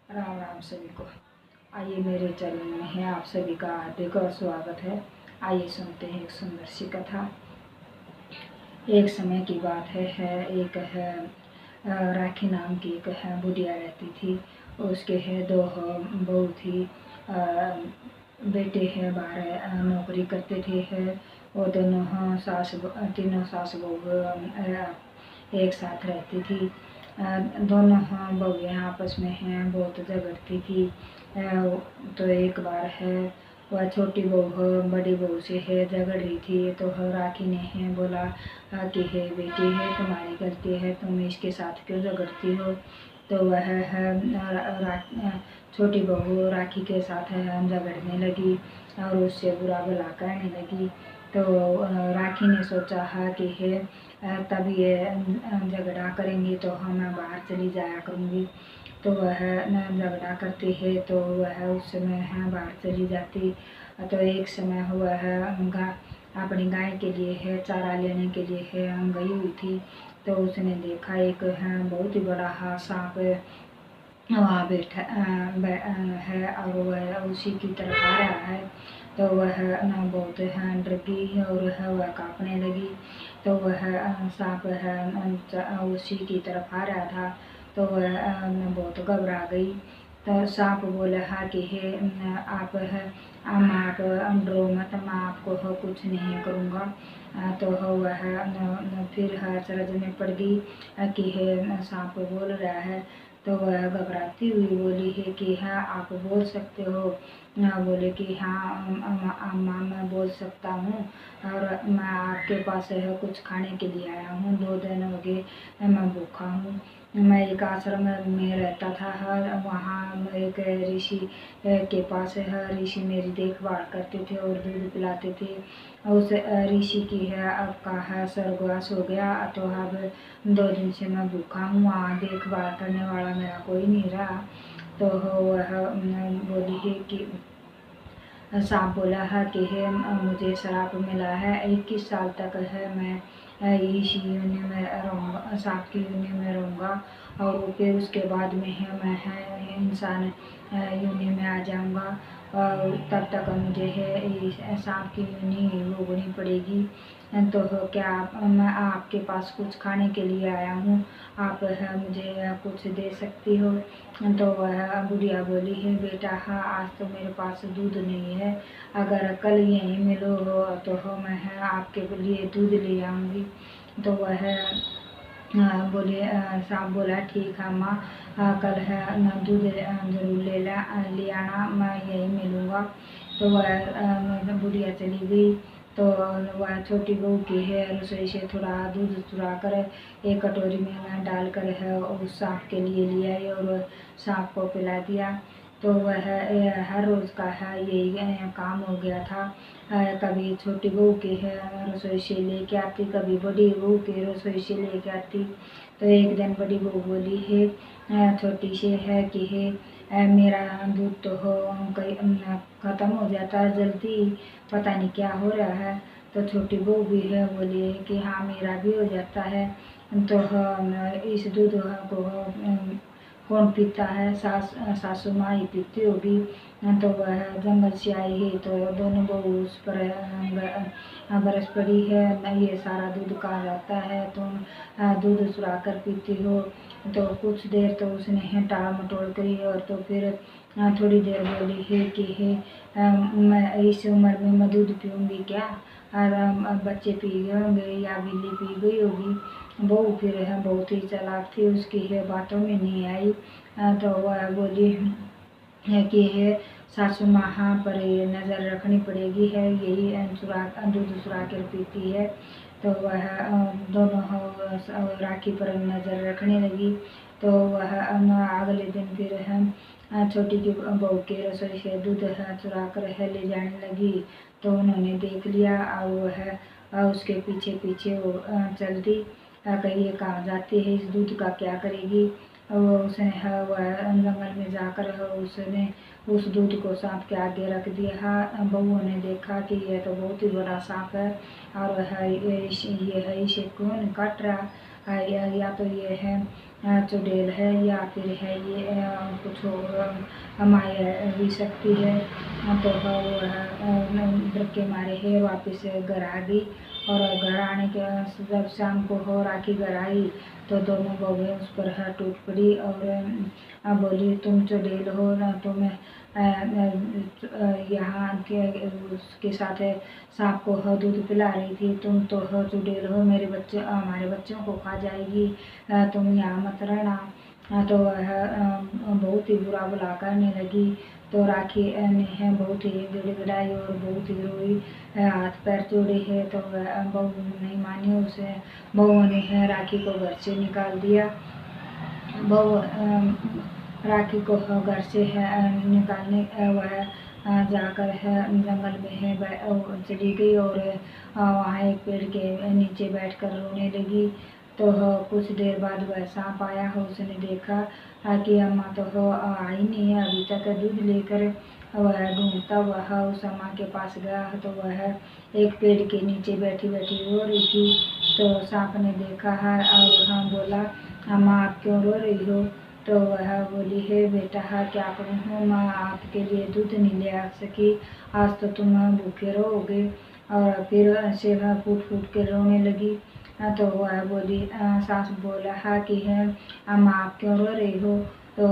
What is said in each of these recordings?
राम राम सभी को। आइए मेरे चरण में है आप सभी का हार्दिक और स्वागत है। आइए सुनते हैं एक सुंदर सी कथा। एक समय की बात है एक है राखी नाम की एक है बुढ़िया रहती थी। उसके है दो बहू थी। बेटे है बाहर नौकरी करते थे है। वो दोनों तीनों सास बहू एक साथ रहती थी। दोनों बहुएं आपस में हैं बहुत झगड़ती थी। तो एक बार है वह छोटी बहू बड़ी बहू से है झगड़ रही थी। तो राखी ने है बोला कि है बेटी है तुम्हारी गलती है, तुम इसके साथ क्यों झगड़ती हो। तो वह छोटी बहू राखी के साथ झगड़ने लगी और उससे बुरा भला कहने लगी। तो राखी ने सोचा है कि है तब ये झगड़ा करेंगी तो मैं बाहर चली जाया करूँगी। तो वह झगड़ा करती है तो वह उस समय है बाहर चली जाती। तो एक समय हुआ है अपनी गाय के लिए है चारा लेने के लिए है गई हुई थी। तो उसने देखा एक है बहुत ही बड़ा सांप वहाँ बैठा है और वह उसी की तरफ आ रहा है। तो वह बहुत है डर गई और वह कांपने लगी। तो वह सांप है उसी की तरफ आ रहा था। तो वह बहुत घबरा गई। तो सांप बोला हाँ कि है आप है आप डरो मत, मैं आपको कुछ नहीं करूँगा। तो वह फिर अचरज में पड़ गई कि है सांप बोल रहा है। तो वह घबराती हुई बोली है कि हाँ आप बोल सकते हो। बोले कि हाँ अम्मा मैं बोल सकता हूँ और मैं आपके पास है कुछ खाने के लिए आया हूँ। 2 दिन हो गए मैं भूखा हूँ। मैं एक आश्रम में रहता था, वहाँ एक ऋषि के पास है ऋषि मेरी देखभाल करते थे और दूध पिलाते थे। उस ऋषि की है आपका है स्वर्गवास हो गया। तो अब 2 दिन से मैं भूखा हूँ, वहाँ देखभाल करने वाला मेरा कोई नहीं रहा। तो वह बोली है कि सांप बोला है कि है मुझे श्राप मिला है 21 साल तक है मैं इस योनि में रहूँगा, सांप की योनि में रहूँगा और फिर उसके बाद में है मैं है इंसान योनि में आ जाऊँगा। तब तक मुझे है सांप की योनि भोगनी पड़ेगी। तो क्या मैं आपके पास कुछ खाने के लिए आया हूँ, आप है मुझे कुछ दे सकती हो। तो वह बुढ़िया बोली है बेटा हाँ आज तो मेरे पास दूध नहीं है, अगर कल यहीं मिलो हो तो मैं है आपके लिए दूध ले आऊँगी। तो वह बोले सांप बोला ठीक है माँ, कल है दूध जरूर ले आना, मैं यहीं मिलूँगा। तो वह बुढ़िया चली गई। तो वह छोटी बहू की है रसोई से थोड़ा दूध चुरा कर एक कटोरी में डाल कर है उस सांप के लिए ले आई और सांप को पिला दिया। तो वह हर रोज़ का है यही काम हो गया था। कभी छोटी बहू की है रसोई से लेके आती, कभी बड़ी बहू की रसोई से लेके आती। तो एक दिन बड़ी बहू बोली है छोटी से है कि है मेरा दूध तो हो ख़त्म हो जाता है जल्दी, पता नहीं क्या हो रहा है। तो छोटी बहू भी है बोली है कि हाँ मेरा भी हो जाता है। तो इस दूध को कौन पीता है, सासू माँ ही पीती होगी। तो वह जंगल से आई है तो दोनों बहू उस पर बरस पड़ी है ये सारा दूध कहाँ जाता है, तुम दूध चुरा कर पीती हो। तो कुछ देर तो उसने है टाल मटोल करी और तो फिर थोड़ी देर बोली है कि है मैं इस उम्र में मैं दूध पीऊँगी क्या, और बच्चे पी गए होंगे या बिल्ली पी गई होगी। बहू फिर है बहुत ही चालाक थी, उसकी है बातों में नहीं आई। तो वह बोली है कि है सासू माँ पर नज़र रखनी पड़ेगी है, यही दूध चुरा कर पीती है। तो वह दोनों राखी पर नज़र रखने लगी। तो वह अगले दिन फिर है छोटी की बहू के रसोई से दूध चुरा कर है ले जाने लगी। तो उन्होंने देख लिया और वह उसके पीछे पीछे वो चल दी। कहिए कहाँ जाती है, इस दूध का क्या करेगी। वो उसने वह जंगल में जाकर उसने उस दूध को सांप के आगे रख दिया। बहू ने देखा कि यह तो बहुत ही बड़ा सांप है और ये है इसे कौन काट रहा है, या तो ये है चुड़ैल है या फिर है ये कुछ और माया भी शक्ति है। तो वह डर के मारे है वापस घर आ गई। और घर आने के जब शाम को हो राखी घर आई तो दोनों बहुएं उस पर टूट पड़ी और बोली, तुम चुड़ैल हो ना, तुम यहाँ के उसके साथ सांप को दूध पिला रही थी, तुम तो चुड़ैल हो, मेरे बच्चे हमारे बच्चों को खा जाएगी, तुम यहाँ मत रहना। तो वह बहुत ही बुरा भला करने लगी। तो राखी ने है बहुत ही गिड़गिड़ाई और बहुत ही रोई, हाथ पैर जोड़े है। तो वह बहू नहीं मानी, उसे बहू ने है राखी को घर से निकाल दिया। बहू राखी को घर से है निकालने वह जाकर है जंगल में है चली गई और वहाँ एक पेड़ के नीचे बैठकर रोने लगी। तो कुछ देर बाद वह सांप आया हो, उसने देखा कि अम्मा तो आई नहीं है अभी तक दूध लेकर। वह ढूंढता हुआ उस अम्मा के पास गया तो वह एक पेड़ के नीचे बैठी बैठी रो रही थी। तो सांप ने देखा है और हाँ बोला, अम्मा आप क्यों रो रही हो? तो वह बोली, है बेटा क्या करूँ, माँ आपके लिए दूध नहीं ले आ सकी, आज तो तुम भूखे रहोगे। और फिर से वह फूट फूट के रोने लगी। तो वह बोली, सास बोला कि है अम्मा आप क्यों रो रही हो? तो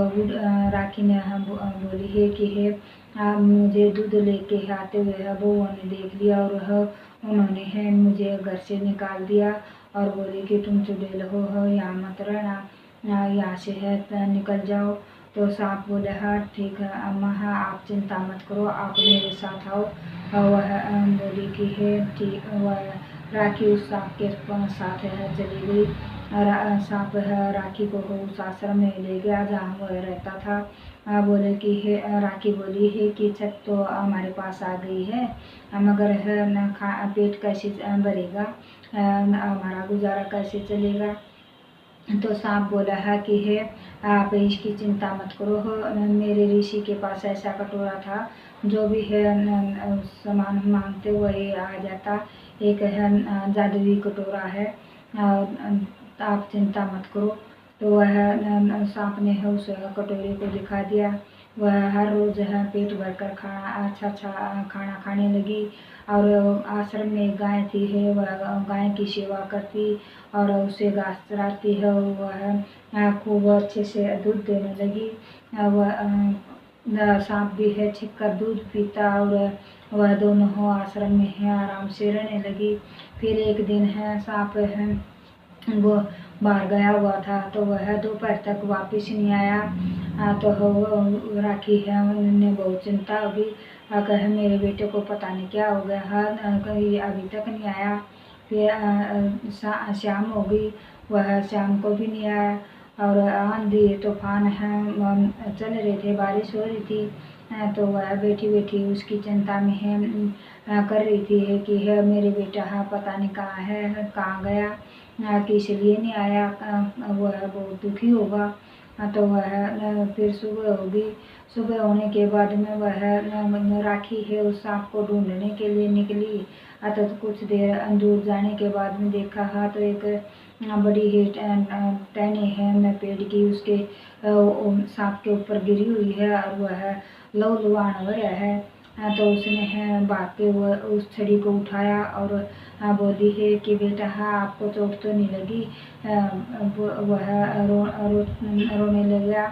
राखी ने बोली है कि है मुझे दूध लेके आते हुए बहू ने देख लिया और उन्होंने है मुझे घर से निकाल दिया और बोली कि तुम चुड़ैल हो यहाँ मत रहना, यहाँ से है निकल जाओ। तो सांप बोले, हाँ ठीक है अम्मा, हाँ आप चिंता मत करो, आप मेरे साथ आओ। और वह बोली कि है ठीक। वह राखी उस सांप के साथ है चली गई और सांप राखी को उस आश्रम में ले गया जहाँ वह रहता था। बोले कि है राखी बोली है कि छत तो हमारे पास आ गई है, मगर है न पेट कैसे भरेगा, हमारा गुजारा कैसे चलेगा? तो सांप बोला है कि है आप इसकी चिंता मत करो, मेरे ऋषि के पास ऐसा कटोरा था, जो भी है सामान मांगते वही आ जाता, एक है जादुई कटोरा है, आप चिंता मत करो। तो वह सांप ने है उस कटोरे को दिखा दिया। वह हर रोज है पेट भरकर अच्छा खाना खाने लगी और आश्रम में एक गाय थी है, वह गाय की सेवा करती और उसे घास चराती है और वह खूब अच्छे से दूध देने लगी। वह सांप भी है छिप कर दूध पीता और वह दोनों हो आश्रम में है आराम से रहने लगी। फिर एक दिन है सांप है वो बाहर गया हुआ था तो वह दोपहर तक वापस नहीं आया। तो राखी है उन्होंने बहुत चिंता होगी, कहे मेरे बेटे को पता नहीं क्या हो गया है, कहीं अभी तक नहीं आया। फिर शाम हो गई, वह शाम को भी नहीं आया और आंधी तूफान है चल रहे थे, बारिश हो रही थी। तो वह बैठी बैठी उसकी चिंता में है कर रही थी है कि है मेरे बेटा पता नहीं कहाँ है, कहाँ गया, किस लिए नहीं आया, वह बहुत दुखी होगा। तो वह फिर सुबह होगी, सुबह होने के बाद में वह राखी है उस सांप को ढूंढने के लिए निकली। तो कुछ देर दूर जाने के बाद में देखा तो एक बड़ी ही टहनी है मैं पेड़ की उसके सांप के ऊपर गिरी हुई है और वह लहूलुहान हो रहा है। तो उसने है भाग के उस छड़ी को उठाया और बोली है कि बेटा आपको चोट तो नहीं लगी? वह रोने लगा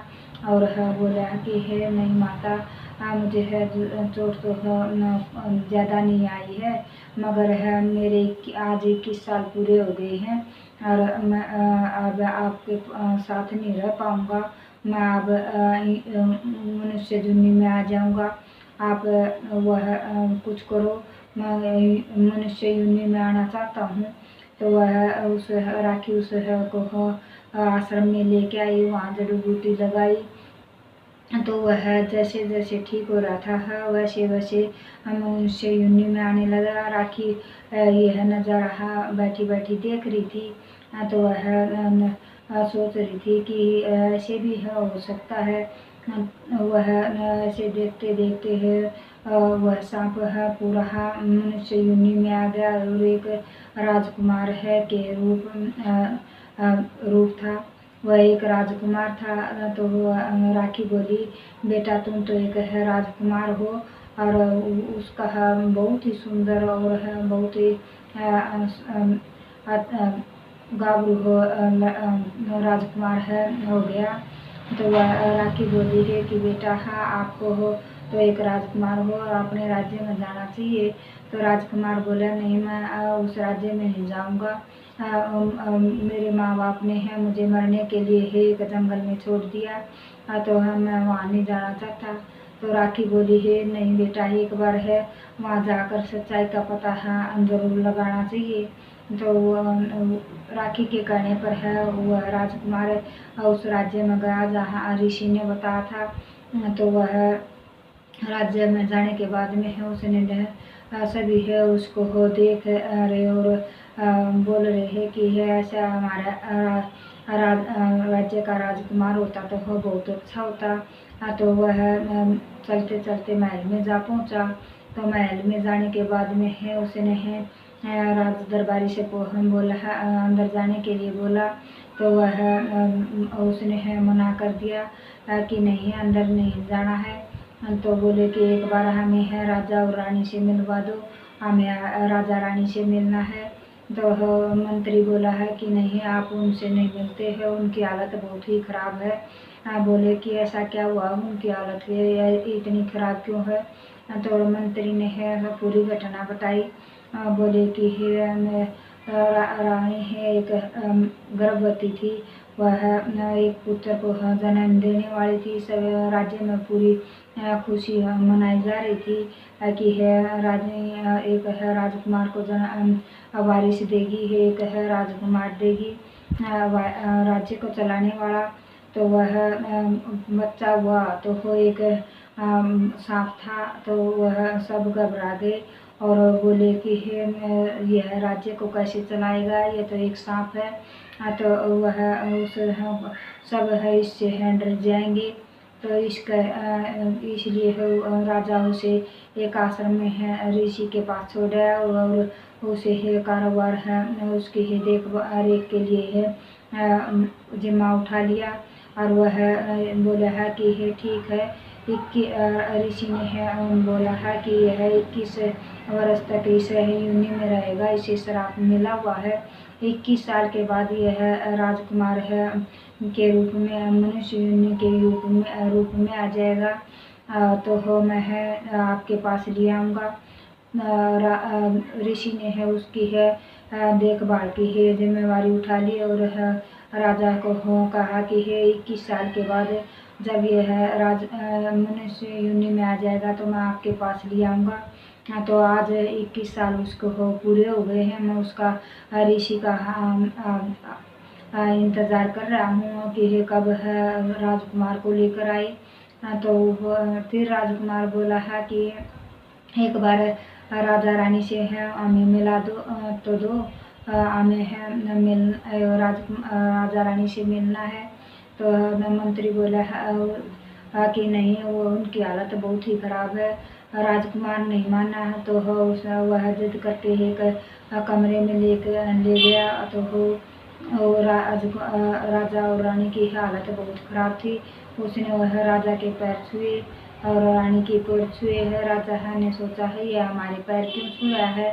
और बोला कि है नहीं माता, मुझे है चोट तो ज़्यादा नहीं आई है, मगर है मेरे आज 21 साल पूरे हो गए हैं और मैं अब आपके साथ नहीं रह पाऊँगा, मैं अब मनुष्य दुनिया में आ जाऊँगा, आप वह कुछ करो, मैं मनुष्य योनि में आना चाहता हूँ। तो वह उस राखी उस को आश्रम में लेके आई, वहाँ जड़ी बूटी लगाई। तो वह जैसे जैसे ठीक हो रहा था वैसे वैसे मनुष्य योनि में आने लगा। राखी यह नज़ारा बैठी बैठी देख रही थी। तो वह सोच रही थी कि ऐसे भी हो सकता है। वह ऐसे देखते देखते है वह सांप है पूरा मनुष्य योनि में आ गया और एक राजकुमार है के रूप था। वह एक राजकुमार था। तो राखी बोली, बेटा तुम तो एक है राजकुमार हो, और उसका बहुत ही सुंदर और है बहुत ही गाभरू हो राजकुमार है हो गया। तो वह राखी बोली है कि बेटा हाँ आपको हो तो एक राजकुमार हो और अपने राज्य में जाना चाहिए। तो राजकुमार बोला, नहीं मैं उस राज्य में नहीं जाऊंगा। मेरे माँ बाप ने है मुझे मरने के लिए है एक जंगल में छोड़ दिया, तो मैं वहाँ नहीं जाना चाहता। तो राखी बोली है, नहीं बेटा एक बार है वहाँ जाकर सच्चाई का पता है जरूर लगाना चाहिए। तो राखी के कहने पर है वह राजकुमार उस राज्य में गया जहाँ ऋषि ने बताया था। तो वह राज्य में जाने के बाद में है उसने सभी है उसको हो देख रहे और बोल रहे हैं कि है ऐसा हमारा राज्य का राजकुमार होता तो हो बहुत अच्छा होता। तो वह चलते चलते महल में जा पहुंचा। तो महल में जाने के बाद में है उसने है राज दरबारी से बोला अंदर जाने के लिए बोला। तो वह उसने है मना कर दिया कि नहीं अंदर नहीं जाना है। तो बोले कि एक बार हमें है राजा और रानी से मिलवा दो, हमें राजा रानी से मिलना है। तो मंत्री बोला है कि नहीं आप उनसे नहीं मिलते हैं, उनकी हालत बहुत ही खराब है। बोले कि ऐसा क्या हुआ, उनकी हालत इतनी खराब क्यों है। तो मंत्री ने है पूरी घटना बताई। बोले कि रानी है एक गर्भवती थी, वह एक पुत्र को जन्म देने वाली थी। सब राज्य में पूरी खुशी मनाई जा रही थी कि है रानी एक है राजकुमार को वारिस देगी, है एक है राजकुमार देगी राज्य को चलाने वाला। तो वह बच्चा हुआ तो वो एक सांप था। तो वह सब घबरा गए और बोले कि हे यह राज्य को कैसे चलाएगा, ये तो एक सांप है। तो वह उस सब है इससे है डर जाएंगे। तो इसका इसलिए राजा उसे एक आश्रम में है ऋषि के पास छोड़ा और उसे है कारोबार है उसकी है देख रेख के लिए है जिम्मा उठा लिया। और वह बोला है कि है ठीक है ऋषि ने है बोला है कि यह 21 वर्ष तक इस योनि में रहेगा, इसे श्राप मिला हुआ है। 21 साल के बाद यह राजकुमार है के रूप में मनुष्य योनि के रूप में आ जाएगा। तो मैं है आपके पास ले आऊँगा। ऋषि ने है उसकी है देखभाल की है जिम्मेवारी उठा ली और राजा को कहा कि है 21 साल के बाद जब यह मनुष्य योनि में आ जाएगा तो मैं आपके पास ले आऊँगा। तो आज 21 साल उसको पूरे हो गए हैं। मैं उसका ऋषि का इंतज़ार कर रहा हूँ कि कब है राजकुमार को लेकर आए। तो फिर राजकुमार बोला है कि एक बार राजा रानी से है हमें मिला दो तो दो हमें है राजा रानी से मिलना है। तो मंत्री बोला है कि नहीं वो उनकी हालत बहुत ही खराब है। राजकुमार नहीं माना है तो वह जिद करके एक कमरे में ले गया। तो राजा और रानी की हालत बहुत खराब थी। उसने वह राजा के पैर छुए और रानी की पैर छुए है। राजा ने सोचा है ये हमारे पैर क्यों छुआ है।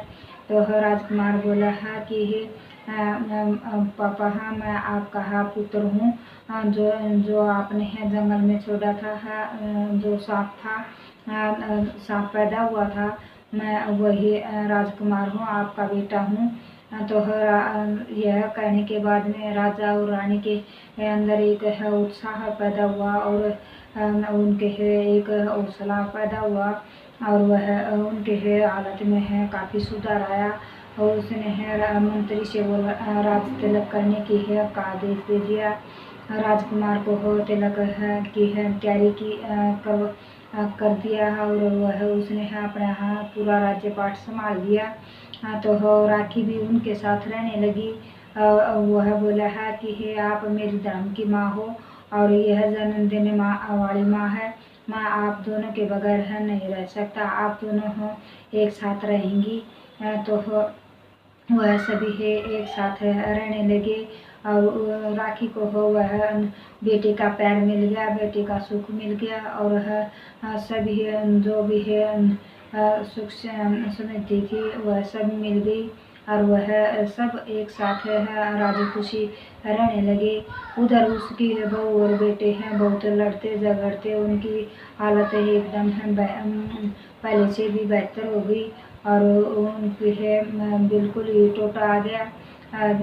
तो राजकुमार बोला है कि पापा हाँ मैं आपका पुत्र हूँ, जो आपने है जंगल में छोड़ा था जो सांप था सांप पैदा हुआ था, मैं वही राजकुमार हूँ आपका बेटा हूँ। तो यह कहने के बाद में राजा और रानी के अंदर एक है उत्साह पैदा हुआ और उनके है एक हौसला पैदा हुआ और वह उनके है हालत में है काफ़ी सुधार आया। और उसने है मंत्री से बोला राज तिलक करने की है का आदेश दे दिया। राजकुमार को हो तिलक है की है तैयारी की कर दिया और वह उसने है अपना पूरा राज्य पाठ संभाल लिया। तो राखी भी उनके साथ रहने लगी। वह बोला है कि हे आप मेरी धर्म की माँ हो और यह जन्म देने वाली माँ है। माँ आप दोनों के बगैर है नहीं रह सकता, आप दोनों हो एक साथ रहेंगी। तो वह सभी है एक साथ रहने लगे और राखी को हो वह बेटे का प्यार मिल गया, बेटे का सुख मिल गया, और सभी जो भी है सुख समृद्धि थी वह सब मिल गई, और वह सब एक साथ राजी खुशी रहने लगे। उधर उसकी बहू और बेटे हैं बहुत लड़ते झगड़ते, उनकी हालत एकदम पहले से भी बेहतर हो गई, और उनकी है बिल्कुल ही टोटा आ गया।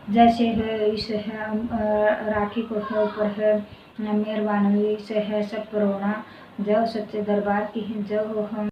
जैसे है इस है राखी को है ऊपर है मेहरबान हुई, इसे है सब पर होना। जय सच्चे दरबार की जय हो। हम